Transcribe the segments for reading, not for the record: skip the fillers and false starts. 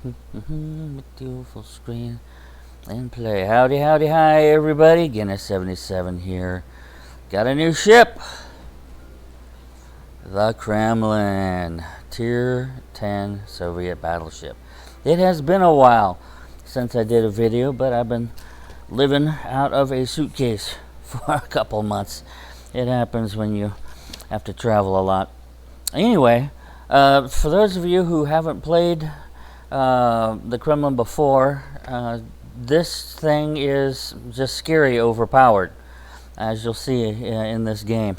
With you full screen and play. Howdy, howdy, hi, everybody. Guinness 77 here. Got a new ship. The Kremlin. Tier 10 Soviet battleship. It has been a while since I did a video, but I've been living out of a suitcase for a couple months. It happens when you have to travel a lot. Anyway, for those of you who haven't played the Kremlin before, this thing is just scary overpowered, as you'll see in this game.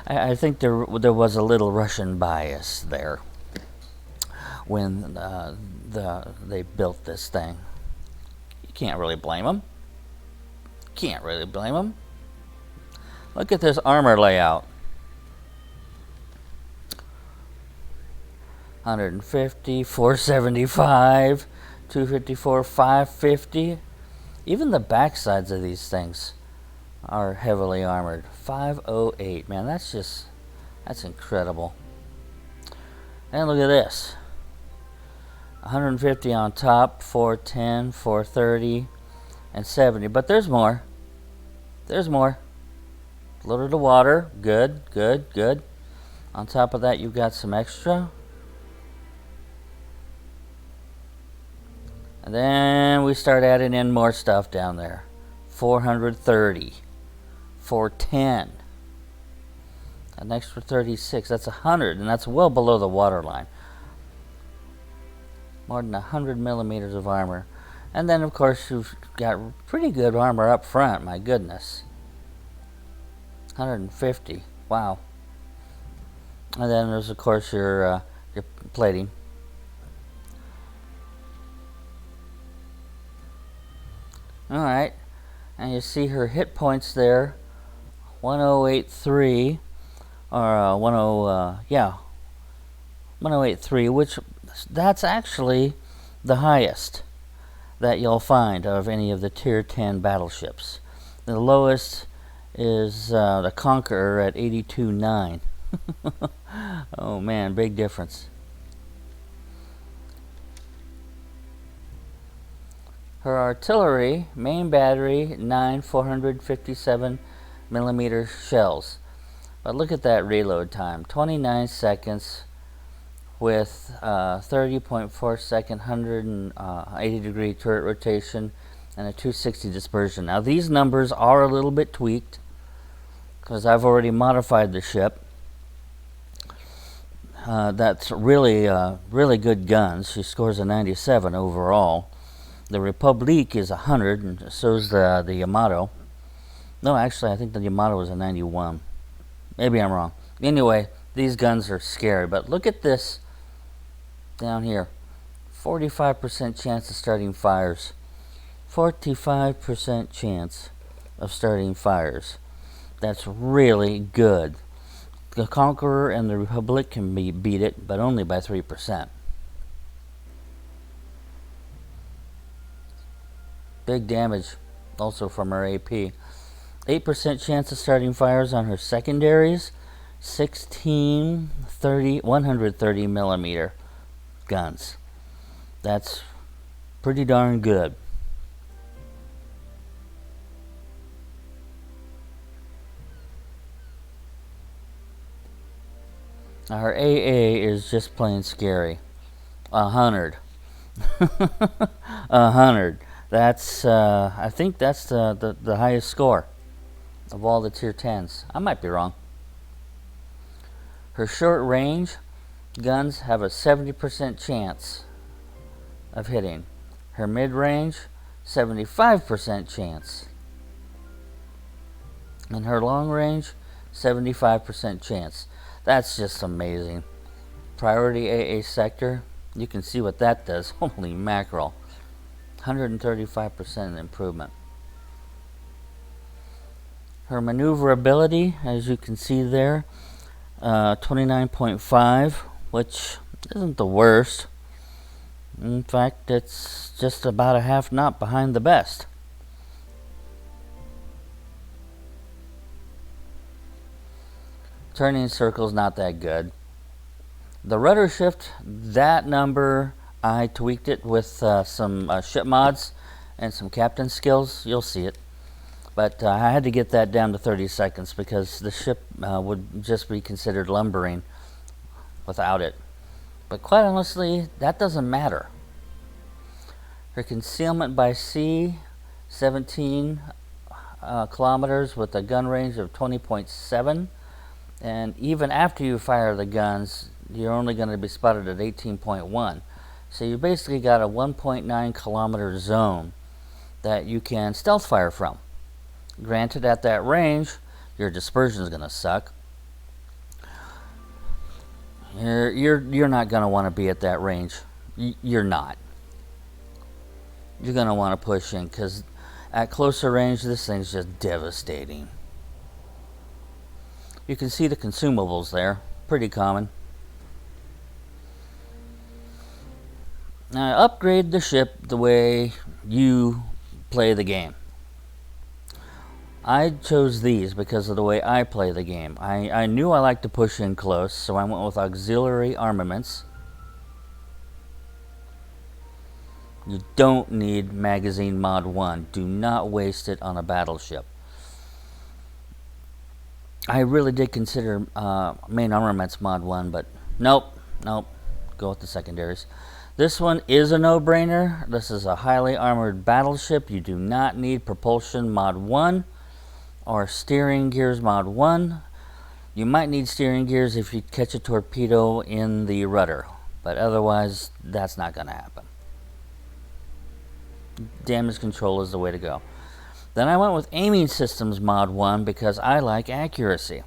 I think there was a little Russian bias there when they built this thing. You can't really blame them. Can't really blame them. Look at this armor layout. 150, 475, 254, 550. Even the backsides of these things are heavily armored. 508. Man, that's incredible. And look at this. 150 on top, 410, 430, and 70. But there's more. There's more. Loaded to water. Good, good, good. On top of that, you've got some extra. And then we start adding in more stuff down there. 430, 410, an extra 36. That's 100, and that's well below the water line. More than 100 millimeters of armor. And then, of course, you've got pretty good armor up front. My goodness. 150. Wow. And then there's, of course, your plating. Alright, and you see her hit points there, 1083, or 1083, which that's actually the highest that you'll find of any of the Tier 10 battleships. The lowest is the Conqueror at 82.9. Oh man, big difference. Her artillery, main battery, 9 457 millimeter shells. But look at that reload time, 29 seconds with 30.4 second 180 degree turret rotation and a 260 dispersion. Now these numbers are a little bit tweaked because I've already modified the ship. That's really good guns. She scores a 97 overall. The Republique is 100, and so is the Yamato. No, actually, I think the Yamato was a 91. Maybe I'm wrong. Anyway, these guns are scary, but look at this down here. 45% chance of starting fires. 45% chance of starting fires. That's really good. The Conqueror and the Republic can beat it, but only by 3%. Big damage also from her AP. 8% chance of starting fires on her secondaries. 130 millimeter guns. That's pretty darn good. Now her AA is just plain scary. 100. 100. That's, I think that's the highest score of all the Tier 10s. I might be wrong. Her short range guns have a 70% chance of hitting. Her mid range, 75% chance. And her long range, 75% chance. That's just amazing. Priority AA sector, you can see what that does. Holy mackerel. 135% improvement. Her maneuverability, as you can see there, 29.5, which isn't the worst. In fact, it's just about a half knot behind the best. Turning circle's not that good. The rudder shift, that number I tweaked it with some ship mods and some captain skills. You'll see it. But I had to get that down to 30 seconds because the ship would just be considered lumbering without it. But quite honestly, that doesn't matter. Her concealment by sea, 17 kilometers with a gun range of 20.7. And even after you fire the guns, you're only going to be spotted at 18.1. So you basically got a 1.9 kilometer zone that you can stealth fire from. Granted, at that range, your dispersion is going to suck. You're not going to want to be at that range. You're not. You're going to want to push in because at closer range, this thing's just devastating. You can see the consumables there. Pretty common. Now, upgrade the ship the way you play the game. I chose these because of the way I play the game. I knew I liked to push in close, so I went with auxiliary armaments. You don't need magazine mod 1. Do not waste it on a battleship. I really did consider main armaments mod 1, but nope. Go with the secondaries. This one is a no-brainer. This is a highly armored battleship. You do not need propulsion mod 1 or steering gears mod 1. You might need steering gears if you catch a torpedo in the rudder, but otherwise that's not going to happen. Damage control is the way to go. Then I went with aiming systems mod 1 because I like accuracy.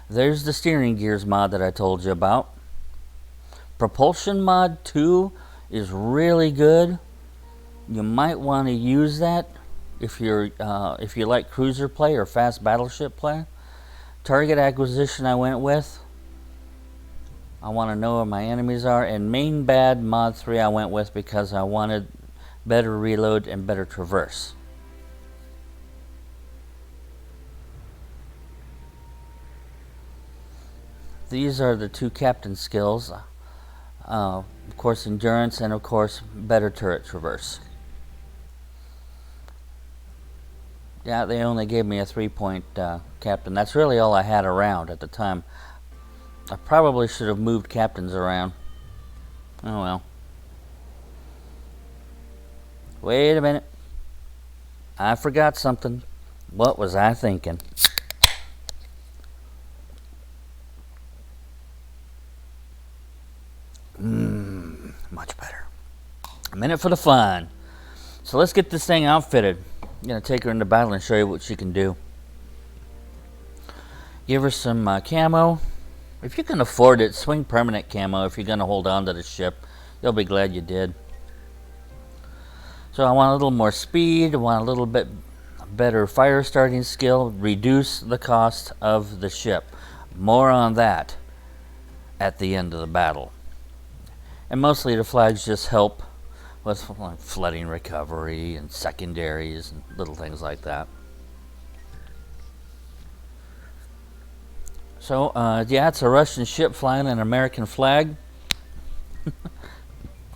There's the steering gears mod that I told you about. Propulsion mod 2 is really good. You might want to use that if you like cruiser play or fast battleship play. Target acquisition I went with. I want to know where my enemies are. And main bad mod 3 I went with because I wanted better reload and better traverse. These are the two captain skills. Of course, endurance and of course better turret traverse. Yeah, they only gave me a 3-point captain. That's really all I had around at the time. I probably should have moved captains around. Oh well. Wait a minute. I forgot something. What was I thinking? Much better. A minute for the fun. So let's get this thing outfitted. I'm going to take her into battle and show you what she can do. Give her some camo. If you can afford it, swing permanent camo if you're going to hold on to the ship. You'll be glad you did. So I want a little more speed. I want a little bit better fire starting skill. Reduce the cost of the ship. More on that at the end of the battle. And mostly the flags just help with like flooding recovery and secondaries and little things like that. So, yeah, it's a Russian ship flying an American flag.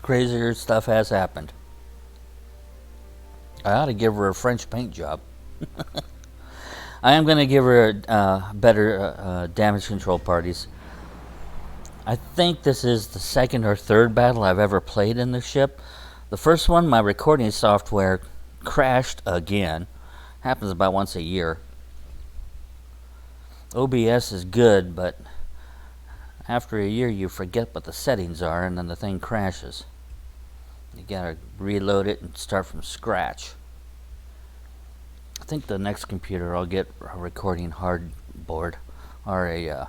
Crazier stuff has happened. I ought to give her a French paint job. I am going to give her better damage control parties. I think this is the second or third battle I've ever played in the ship. The first one, my recording software crashed again. Happens about once a year. OBS is good, but after a year you forget what the settings are and then the thing crashes. You gotta reload it and start from scratch. I think the next computer I'll get a recording hard board or a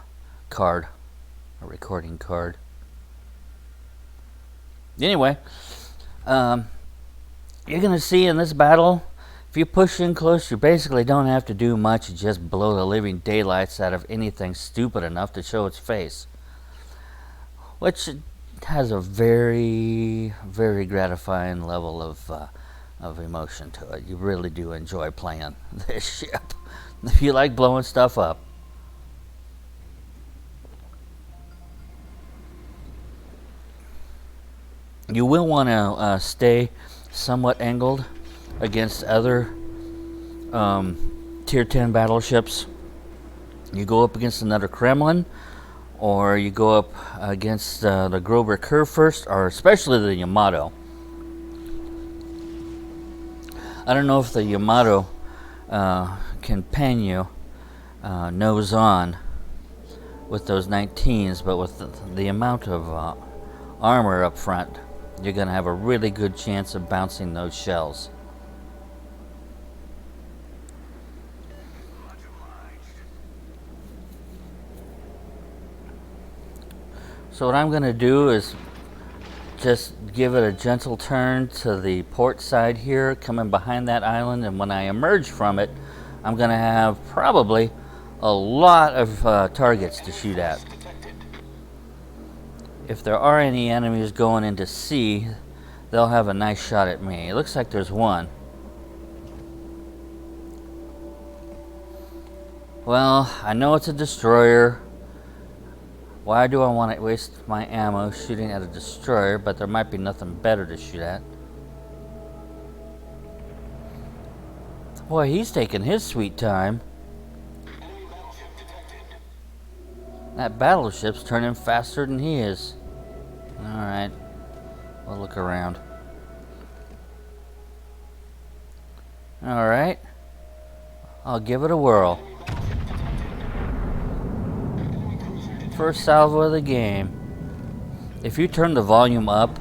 card. A recording card. Anyway, you're going to see in this battle, if you push in close, you basically don't have to do much. You just blow the living daylights out of anything stupid enough to show its face. Which has a very, very gratifying level of emotion to it. You really do enjoy playing this ship. If you like blowing stuff up. You will want to stay somewhat angled against other Tier 10 battleships. You go up against another Kremlin, or you go up against the Grover Curve first, or especially the Yamato. I don't know if the Yamato can pen you nose on with those 19s, but with the amount of armor up front, you're going to have a really good chance of bouncing those shells. So what I'm going to do is just give it a gentle turn to the port side here, coming behind that island, and when I emerge from it, I'm going to have probably a lot of targets to shoot at. If there are any enemies going into sea, they'll have a nice shot at me. It looks like there's one. Well, I know it's a destroyer. Why do I want to waste my ammo shooting at a destroyer, but there might be nothing better to shoot at. Boy, he's taking his sweet time. That battleship's turning faster than he is. Alright, we'll look around. Alright, I'll give it a whirl. First salvo of the game. If you turn the volume up,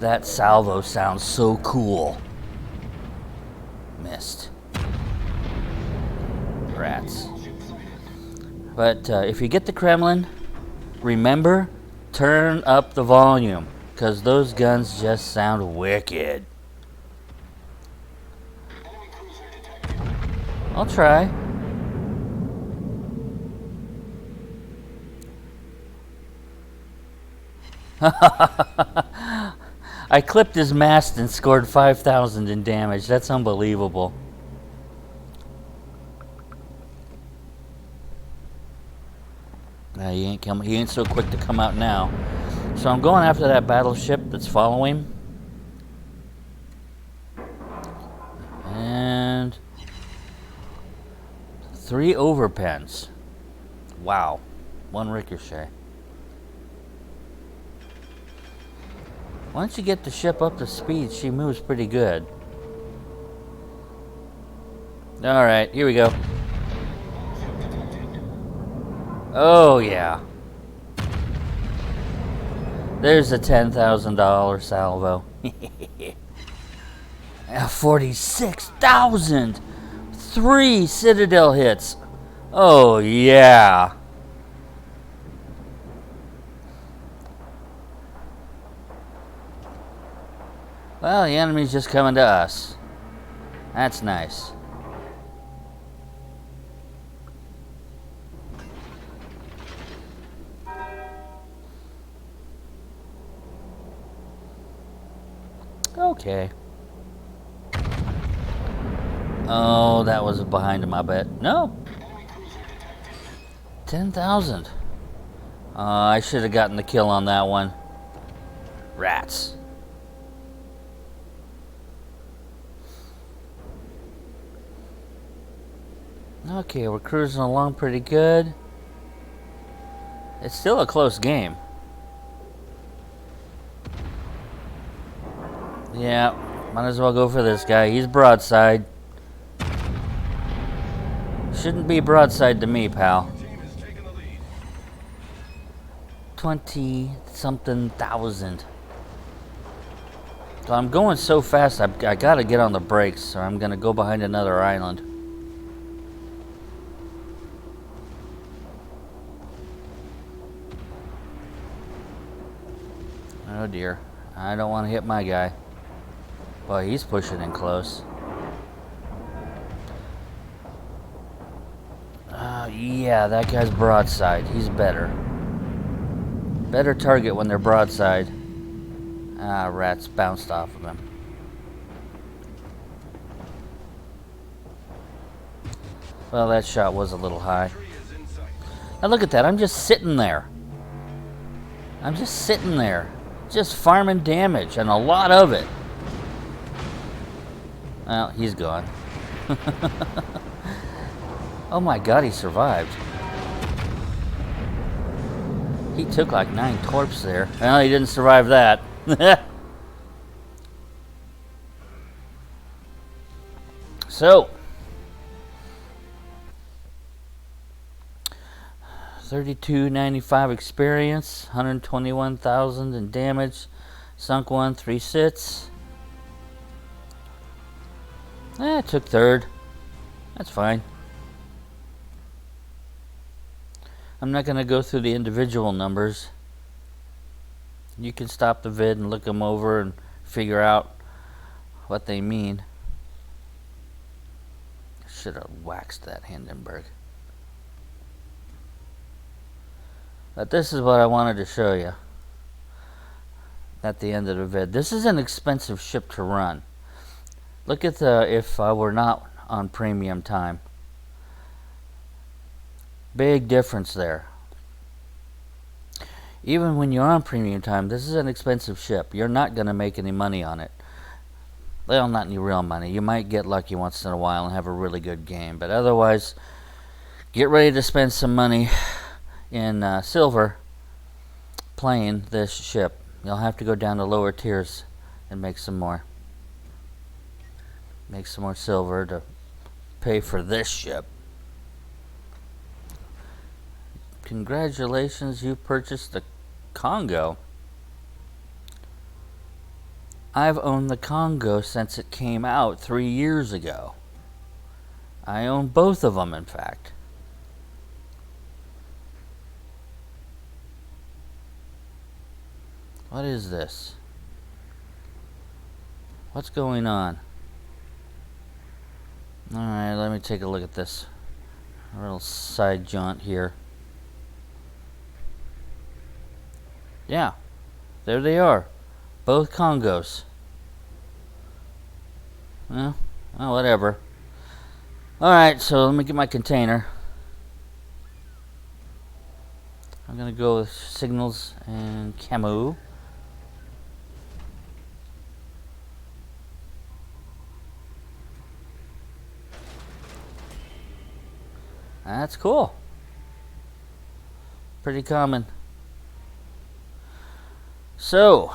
that salvo sounds so cool. Missed. Rats. But if you get the Kremlin, remember, turn up the volume, because those guns just sound wicked. I'll try. I clipped his mast and scored 5,000 in damage. That's unbelievable. He ain't so quick to come out now. So I'm going after that battleship that's following. And 3 overpens. Wow. 1 ricochet. Once you get the ship up to speed, she moves pretty good. Alright, here we go. Oh, yeah. There's a $10,000 salvo. 46,000! 3 Citadel hits. Oh, yeah. Well, the enemy's just coming to us. That's nice. Okay. Oh, that was behind him, I bet. No. 10,000. I should have gotten the kill on that one. Rats. Okay, we're cruising along pretty good. It's still a close game. Yeah, might as well go for this guy. He's broadside. Shouldn't be broadside to me, pal. 20-something thousand. So I'm going so fast, I gotta get on the brakes, or I'm gonna go behind another island. Oh dear, I don't want to hit my guy. Boy, he's pushing in close. Yeah, that guy's broadside. He's better. Better target when they're broadside. Ah, rats bounced off of him. Well, that shot was a little high. Now look at that. I'm just sitting there. I'm just sitting there. Just farming damage, and a lot of it. Well, he's gone. Oh my god, he survived. He took like 9 torps there. Well, he didn't survive that. So, 3295 experience, 121,000 in damage, sunk 1, 3 sits. Took 3rd. That's fine. I'm not going to go through the individual numbers. You can stop the vid and look them over and figure out what they mean. Should have waxed that Hindenburg. But this is what I wanted to show you at the end of the vid. This is an expensive ship to run. Look at the, if I were not on premium time. Big difference there. Even when you're on premium time, this is an expensive ship. You're not going to make any money on it. Well, not any real money. You might get lucky once in a while and have a really good game. But otherwise, get ready to spend some money in silver playing this ship. You'll have to go down to lower tiers and make some more. Make some more silver to pay for this ship. Congratulations, you purchased the Congo. I've owned the Congo since it came out 3 years ago. I own both of them, in fact. What is this? What's going on? Alright, let me take a look at this. A little side jaunt here. Yeah, there they are. Both Congos. Well, whatever. Alright, so let me get my container. I'm going to go with signals and camo. That's cool. Pretty common. So,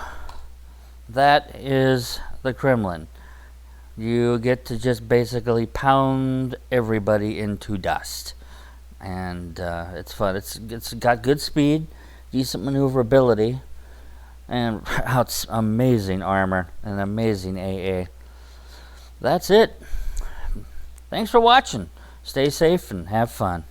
that is the Kremlin. You get to just basically pound everybody into dust. And it's fun. It's got good speed, decent maneuverability, and amazing armor and amazing AA. That's it. Thanks for watching. Stay safe and have fun.